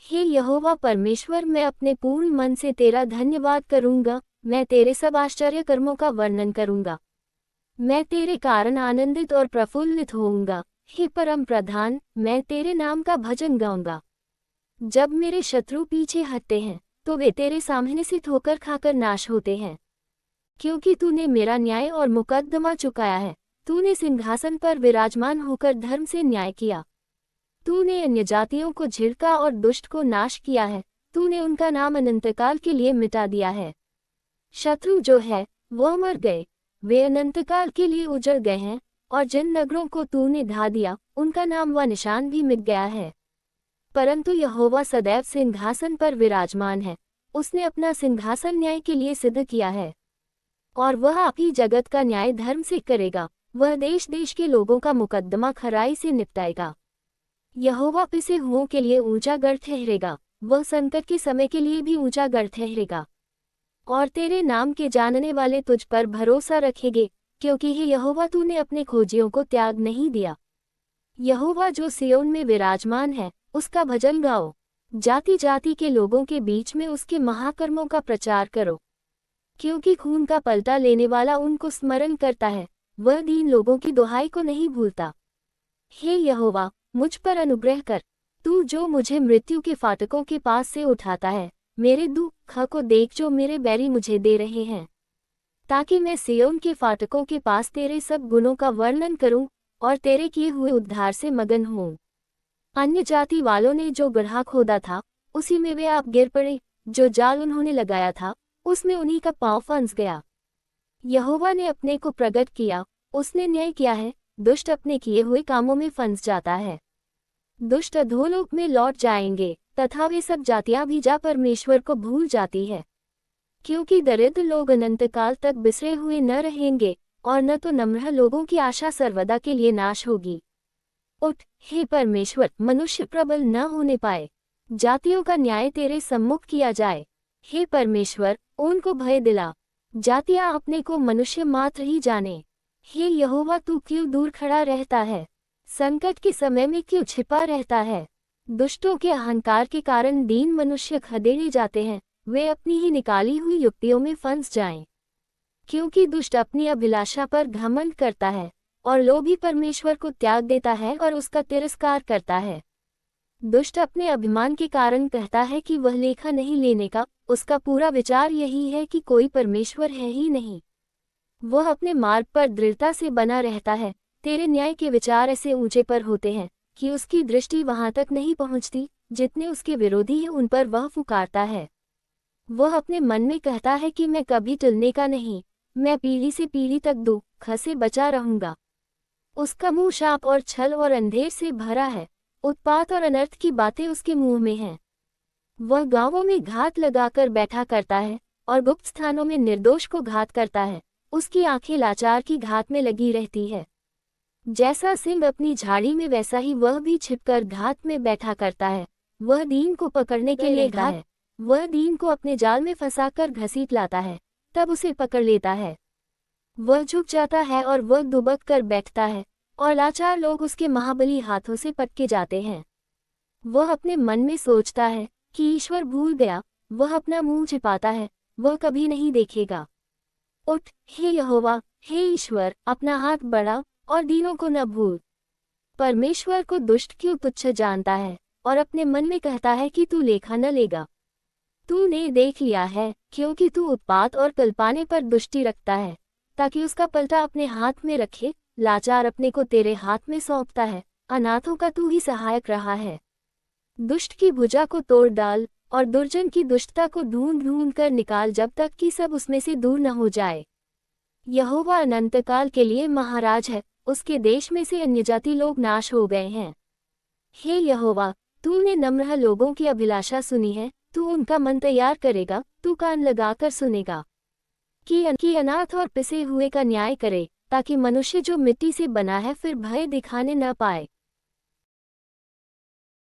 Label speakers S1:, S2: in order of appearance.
S1: हे यहोवा परमेश्वर, मैं अपने पूर्ण मन से तेरा धन्यवाद करूंगा, मैं तेरे सब आश्चर्य कर्मों का वर्णन करूंगा। मैं तेरे कारण आनंदित और प्रफुल्लित होऊंगा। हे परम प्रधान, मैं तेरे नाम का भजन गाऊंगा। जब मेरे शत्रु पीछे हटते हैं तो वे तेरे सामने से ठोकर खाकर नाश होते हैं। क्योंकि तूने मेरा न्याय और मुकद्दमा चुकाया है, तूने सिंहासन पर विराजमान होकर धर्म से न्याय किया। तूने अन्य जातियों को झिड़का और दुष्ट को नाश किया है, तूने उनका नाम अनंतकाल के लिए मिटा दिया है। शत्रु जो है वह मर गए, वे अनंतकाल के लिए उजड़ गए हैं, और जिन नगरों को तूने ढा दिया उनका नाम व निशान भी मिट गया है। परंतु यहोवा सदैव सिंहासन पर विराजमान है, उसने अपना सिंहासन न्याय के लिए सिद्ध किया है, और वह आप ही जगत का न्याय धर्म से करेगा। वह देश देश के लोगों का मुकद्दमा खराई से निपटाएगा। यहोवा पिसे हुओं के लिए ऊंचा गढ़ ठहरेगा, वह संकट के समय के लिए भी ऊंचा गढ़ ठहरेगा। और तेरे नाम के जानने वाले तुझ पर भरोसा रखेंगे, क्योंकि हे यहोवा तूने अपने खोजियों को त्याग नहीं दिया। यहोवा जो सियोन में विराजमान है, उसका भजन गाओ। जाति जाति के लोगों के बीच में उसके महाकर्मों का प्रचार करो। क्योंकि खून का पलटा लेने वाला उनको स्मरण करता है, वह दीन लोगों की दुहाई को नहीं भूलता। हे यहोवा, मुझ पर अनुग्रह कर, तू जो मुझे मृत्यु के फाटकों के पास से उठाता है। मेरे दुख को देख जो मेरे बैरी मुझे दे रहे हैं, ताकि मैं सियोन के फाटकों के पास तेरे सब गुणों का वर्णन करूं और तेरे किए हुए उद्धार से मगन हूं। अन्य जाति वालों ने जो गड्ढा खोदा था, उसी में वे आप गिर पड़े, जो जाल उन्होंने लगाया था, उसमें उन्हीं का पांव फंस गया। यहोवा ने अपने को प्रकट किया, उसने न्याय किया है। दुष्ट अपने किए हुए कामों में फंस जाता है। दुष्ट अधोलोक में लौट जाएंगे, तथा वे सब जातियां भी जा परमेश्वर को भूल जाती है। क्योंकि दरिद्र लोग अनंतकाल तक बिसरे हुए न रहेंगे, और न तो नम्र लोगों की आशा सर्वदा के लिए नाश होगी। उठ, हे परमेश्वर, मनुष्य प्रबल न होने पाए, जातियों का न्याय तेरे सम्मुख किया जाए। हे परमेश्वर, उनको भय दिला, जातियां अपने को मनुष्य मात्र ही जाने। हे यहोवा, तू क्यों दूर खड़ा रहता है? संकट के समय में क्यों छिपा रहता है? दुष्टों के अहंकार के कारण दीन मनुष्य खदेड़े जाते हैं, वे अपनी ही निकाली हुई युक्तियों में फंस जाएं। क्योंकि दुष्ट अपनी अभिलाषा पर घमंड करता है, और लोभी परमेश्वर को त्याग देता है और उसका तिरस्कार करता है। दुष्ट अपने अभिमान के कारण कहता है कि वह लेखा नहीं लेने का, उसका पूरा विचार यही है कि कोई परमेश्वर है ही नहीं। वह अपने मार्ग पर दृढ़ता से बना रहता है। तेरे न्याय के विचार ऐसे ऊंचे पर होते हैं कि उसकी दृष्टि वहां तक नहीं पहुंचती, जितने उसके विरोधी हैं उन पर वह फुकारता है। वह अपने मन में कहता है कि मैं कभी टलने का नहीं, मैं पीढ़ी से पीढ़ी तक दुख से बचा रहूंगा। उसका मुंह शाप और छल और अंधेर से भरा है, उत्पात और अनर्थ की बातें उसके मुंह में हैं। वह गांवों में घात लगाकर बैठा करता है, और गुप्त स्थानों में निर्दोष को घात करता है। उसकी आंखें लाचार की घात में लगी रहती है। जैसा सिंह अपनी झाड़ी में, वैसा ही वह भी छिपकर घात में बैठा करता है। वह दीन को पकड़ने के लिए घात है, वह दीन को अपने जाल में फंसाकर घसीट लाता है, तब उसे पकड़ लेता है। वह झुक जाता है और वह दुबक कर बैठता है, और लाचार लोग उसके महाबली हाथों से पटके जाते हैं। वह अपने मन में सोचता है कि ईश्वर भूल गया, वह अपना मुंह छिपाता है, वह कभी नहीं देखेगा। उठ, हे यहोवा, हे ईश्वर, अपना हाथ बढ़ा और दीनों को न भूल। परमेश्वर को दुष्ट क्यों तुच्छ जानता है, और अपने मन में कहता है कि तू लेखा न लेगा। तूने देख लिया है, क्योंकि तू उत्पात और कल्पाने पर दुष्टि रखता है, ताकि उसका पलटा अपने हाथ में रखे। लाचार अपने को तेरे हाथ में सौंपता है, अनाथों का तू ही सहायक रहा है। दुष्ट की भुजा को तोड़ डाल, और दुर्जन की दुष्टता को ढूंढ ढूंढ कर निकाल, जब तक कि सब उसमें से दूर न हो जाए। यहोवा अनंतकाल के लिए महाराज है, उसके देश में से अन्यजाति लोग नाश हो गए हैं। हे यहोवा, तूने नम्र लोगों की अभिलाषा सुनी है, तू उनका मन तैयार करेगा, तू कान लगाकर सुनेगा। कि अनाथ और पिसे हुए का न्याय करे, ताकि मनुष्य जो मिट्टी से बना है फिर भय दिखाने न पाए।